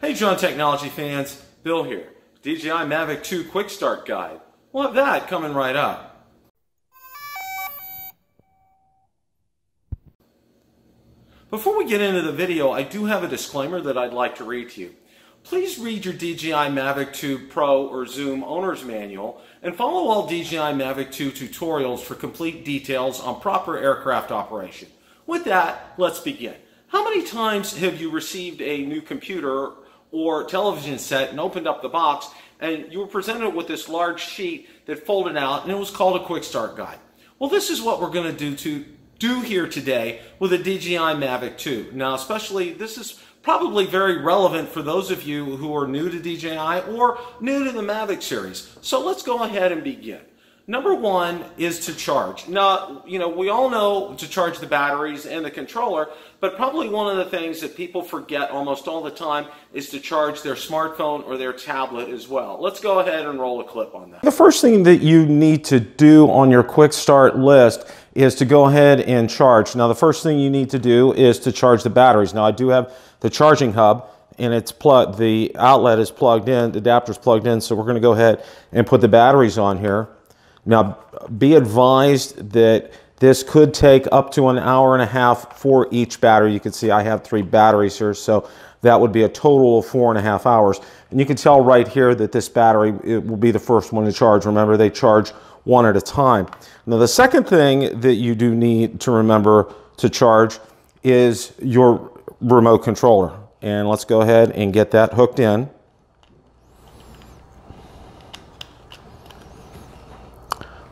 Hey drone technology fans, Bill here. DJI Mavic 2 Quick Start Guide. We'll have that coming right up. Before we get into the video, I do have a disclaimer that I'd like to read to you. Please read your DJI Mavic 2 Pro or Zoom Owner's Manual and follow all DJI Mavic 2 tutorials for complete details on proper aircraft operation. With that, let's begin. How many times have you received a new computer or television set and opened up the box and you were presented with this large sheet that folded out and it was called a Quick Start Guide? Well, this is what we're going to do here today with a DJI Mavic 2. Now, especially, this is probably very relevant for those of you who are new to DJI or new to the Mavic series. So let's go ahead and begin. Number one is to charge. Now, we all know to charge the batteries and the controller, but probably one of the things that people forget almost all the time is to charge their smartphone or their tablet as well. Let's go ahead and roll a clip on that. The first thing that you need to do on your quick start list is to go ahead and charge. Now, the first thing you need to do is to charge the batteries. Now, I do have the charging hub, and it's plugged. The outlet is plugged in, the adapter's plugged in, so we're going to go ahead and put the batteries on here. Now, be advised that this could take up to an hour and a half for each battery. You can see I have 3 batteries here, so that would be a total of 4.5 hours. And you can tell right here that this battery, it will be the first one to charge. Remember, they charge one at a time. Now, the second thing that you do need to remember to charge is your remote controller. And let's go ahead and get that hooked in.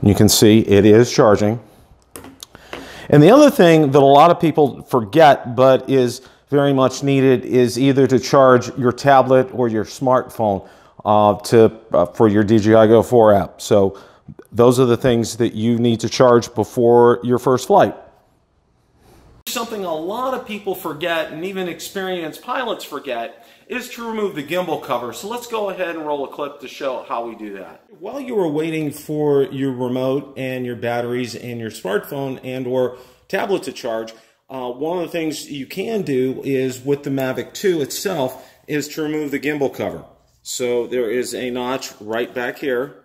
You can see it is charging. And the other thing that a lot of people forget but is very much needed is either to charge your tablet or your smartphone for your DJI Go 4 app. So those are the things that you need to charge before your first flight. Something a lot of people forget, and even experienced pilots forget, is to remove the gimbal cover. So let's go ahead and roll a clip to show how we do that. While you were waiting for your remote and your batteries and your smartphone and or tablet to charge, one of the things you can do is with the Mavic 2 itself is to remove the gimbal cover. So there is a notch right back here.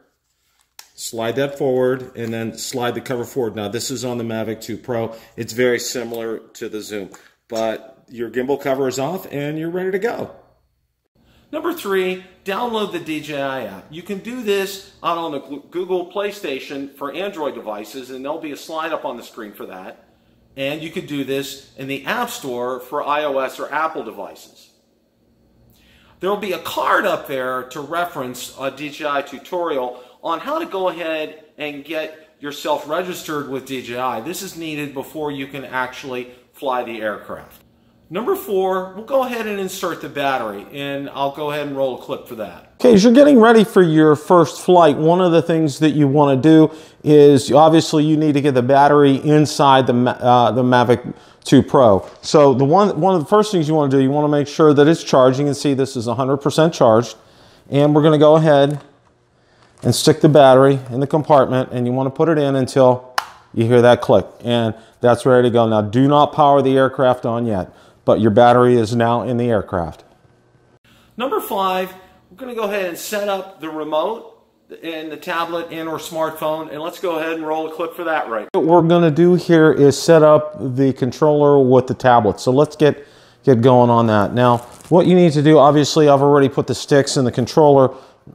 Slide that forward and then slide the cover forward. Now, this is on the Mavic 2 Pro. It's very similar to the Zoom, but your gimbal cover is off and you're ready to go. Number 3, download the DJI app. You can do this out on the Google Play Station for Android devices, and there'll be a slide up on the screen for that. And you could do this in the App Store for iOS or Apple devices. There will be a card up there to reference a DJI tutorial on how to go ahead and get yourself registered with DJI. This is needed before you can actually fly the aircraft. Number 4, we'll go ahead and insert the battery, and I'll go ahead and roll a clip for that. Okay, as you're getting ready for your first flight, one of the things that you want to do is obviously you need to get the battery inside the Mavic 2 Pro. So one of the first things you want to do, you want to make sure that it's charging, and see this is 100% charged. And we're going to go ahead and stick the battery in the compartment, and you want to put it in until you hear that click, and that's ready to go. Now, do not power the aircraft on yet, but your battery is now in the aircraft. Number 5, we're going to go ahead and set up the remote and the tablet and or smartphone, and let's go ahead and roll a clip for that right now. What we're going to do here is set up the controller with the tablet. So let's get going on that. Now, what you need to do, obviously, I've already put the sticks in the controller.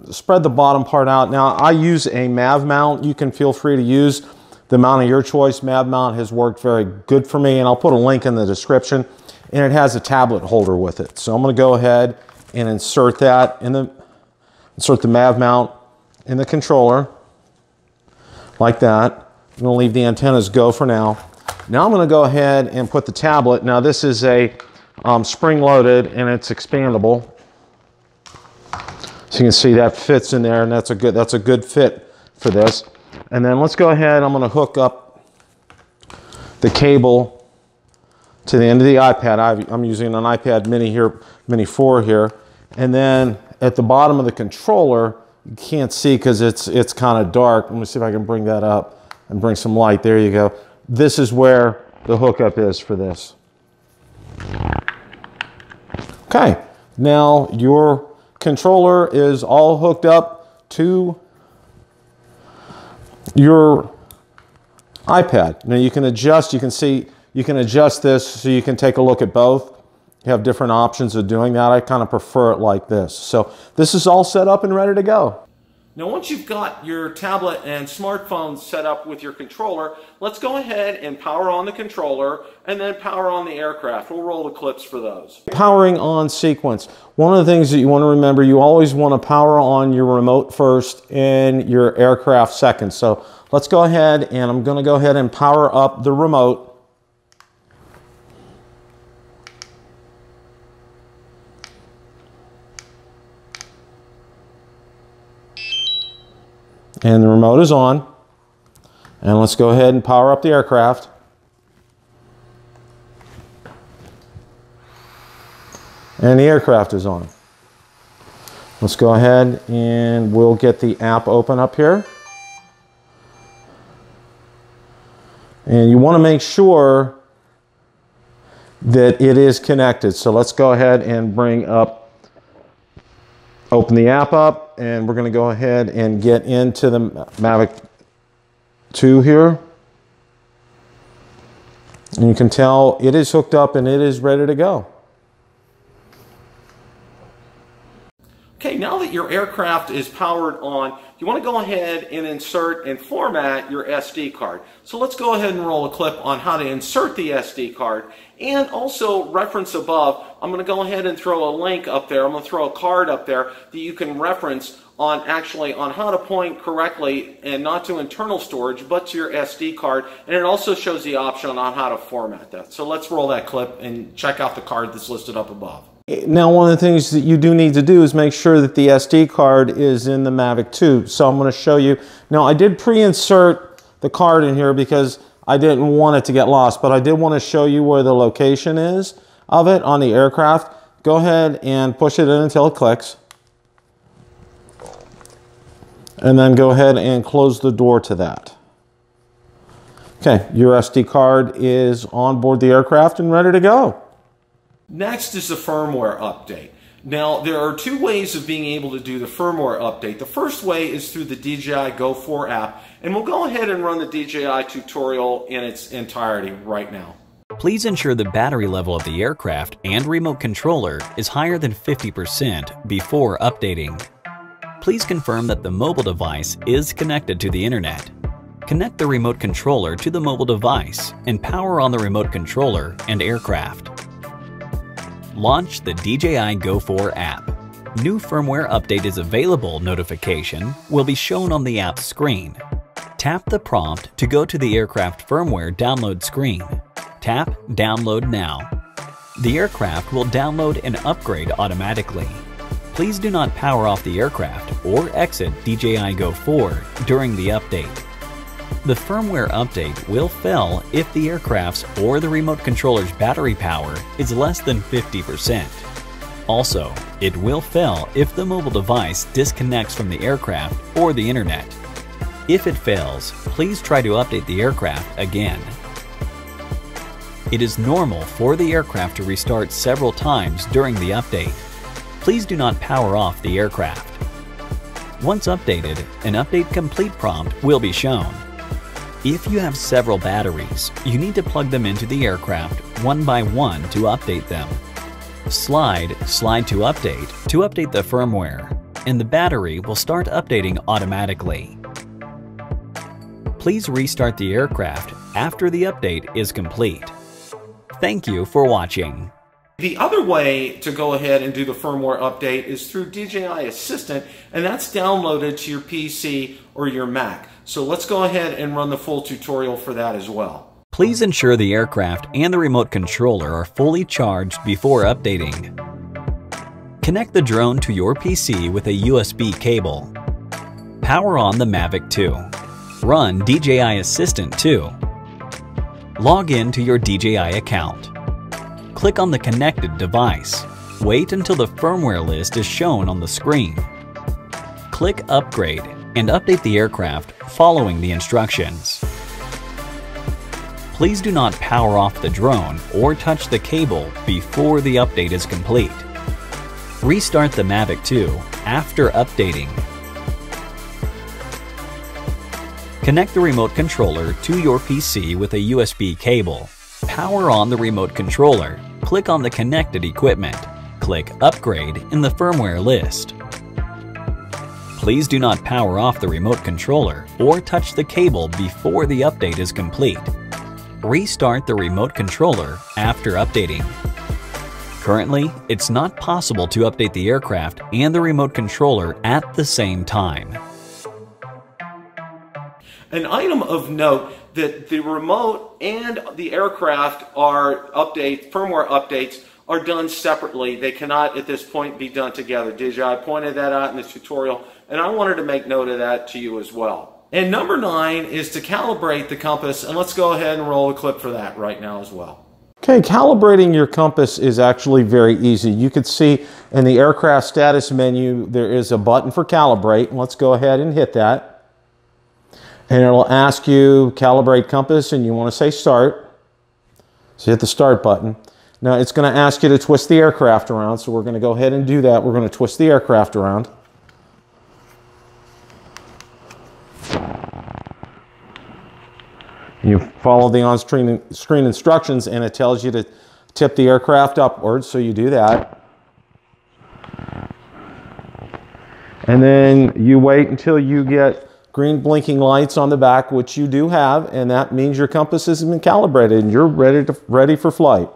Spread the bottom part out. Now, I use a Mav mount. You can feel free to use the mount of your choice. Mav mount has worked very good for me, and I'll put a link in the description. And it has a tablet holder with it. So I'm going to go ahead and insert that insert the Mav mount in the controller like that. I'm going to leave the antennas go for now. Now I'm going to go ahead and put the tablet. Now, this is a spring-loaded, and it's expandable. So you can see that fits in there, and that's a good fit for this. And then let's go ahead. I'm going to hook up the cable to the end of the iPad. I'm using an iPad mini here, Mini 4 here. And then at the bottom of the controller, you can't see because it's kind of dark. Let me see if I can bring that up and bring some light. There you go. This is where the hookup is for this. Okay, Now your controller is all hooked up to your iPad. Now you can adjust, you can see, you can adjust this so you can take a look at both. You have different options of doing that. I kind of prefer it like this. So this is all set up and ready to go. Now once you've got your tablet and smartphone set up with your controller, let's go ahead and power on the controller and then power on the aircraft. We'll roll the clips for those. Powering on sequence. One of the things that you want to remember, you always want to power on your remote first and your aircraft second. So let's go ahead, and I'm going to go ahead and power up the remote. And the remote is on. And let's go ahead and power up the aircraft. And the aircraft is on. Let's go ahead and we'll get the app open up here. And you want to make sure that it is connected. So let's go ahead and open the app up, and we're going to go ahead and get into the Mavic 2 here. And you can tell it is hooked up and it is ready to go. Okay, now that your aircraft is powered on, you want to go ahead and insert and format your SD card. So let's go ahead and roll a clip on how to insert the SD card, and also reference above. I'm going to go ahead and throw a link up there. I'm going to throw a card up there that you can reference on how to point correctly, and not to internal storage but to your SD card, and it also shows the option on how to format that. So let's roll that clip and check out the card that's listed up above. Now, one of the things that you do need to do is make sure that the SD card is in the Mavic 2. So I'm going to show you. Now, I did pre-insert the card in here because I didn't want it to get lost, but I did want to show you where the location is of it on the aircraft. Go ahead and push it in until it clicks. And then go ahead and close the door to that. Okay, your SD card is on board the aircraft and ready to go. Next is the firmware update. Now, there are two ways of being able to do the firmware update. The first way is through the DJI Go 4 app, and we'll go ahead and run the DJI tutorial in its entirety right now. Please ensure the battery level of the aircraft and remote controller is higher than 50% before updating. Please confirm that the mobile device is connected to the internet. Connect the remote controller to the mobile device and power on the remote controller and aircraft. Launch the DJI Go 4 app. New firmware update is available notification will be shown on the app screen. Tap the prompt to go to the aircraft firmware download screen. Tap Download Now. The aircraft will download and upgrade automatically. Please do not power off the aircraft or exit DJI Go 4 during the update. The firmware update will fail if the aircraft's or the remote controller's battery power is less than 50%. Also, it will fail if the mobile device disconnects from the aircraft or the internet. If it fails, please try to update the aircraft again. It is normal for the aircraft to restart several times during the update. Please do not power off the aircraft. Once updated, an Update Complete prompt will be shown. If you have several batteries, you need to plug them into the aircraft one by one to update them. Slide to update the firmware, and the battery will start updating automatically. Please restart the aircraft after the update is complete. Thank you for watching. The other way to go ahead and do the firmware update is through DJI Assistant, and that's downloaded to your PC or your Mac. So let's go ahead and run the full tutorial for that as well. Please ensure the aircraft and the remote controller are fully charged before updating. Connect the drone to your PC with a USB cable. Power on the Mavic 2. Run DJI Assistant 2. Log in to your DJI account. Click on the connected device. Wait until the firmware list is shown on the screen. Click Upgrade and update the aircraft following the instructions. Please do not power off the drone or touch the cable before the update is complete. Restart the Mavic 2 after updating. Connect the remote controller to your PC with a USB cable. Power on the remote controller. Click on the connected equipment. Click Upgrade in the firmware list. Please do not power off the remote controller or touch the cable before the update is complete. Restart the remote controller after updating. Currently, it's not possible to update the aircraft and the remote controller at the same time. An item of note that the remote and the aircraft are firmware updates are done separately. They cannot at this point be done together. DJI pointed that out in this tutorial, and I wanted to make note of that to you as well. And number 9 is to calibrate the compass, and let's go ahead and roll a clip for that right now as well. Okay, calibrating your compass is actually very easy. You can see in the aircraft status menu there is a button for calibrate. Let's go ahead and hit that. And it'll ask you calibrate compass, and you want to say start. So hit the start button. Now it's going to ask you to twist the aircraft around, so we're going to go ahead and do that. We're going to twist the aircraft around. You follow the on-screen instructions, and it tells you to tip the aircraft upwards, so you do that. And then you wait until you get green blinking lights on the back, which you do have, and that means your compass has been calibrated and you're ready for flight.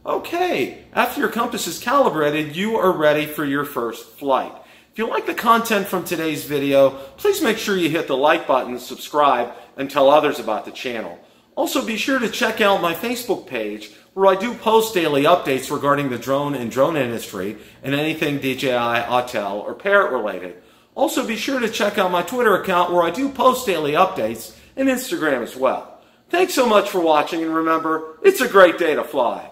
Okay, after your compass is calibrated, you are ready for your first flight. If you like the content from today's video, please make sure you hit the like button, subscribe, and tell others about the channel. Also, be sure to check out my Facebook page, where I do post daily updates regarding the drone and drone industry and anything DJI, Autel, or Parrot related. Also, be sure to check out my Twitter account, where I do post daily updates, and Instagram as well. Thanks so much for watching, and remember, it's a great day to fly.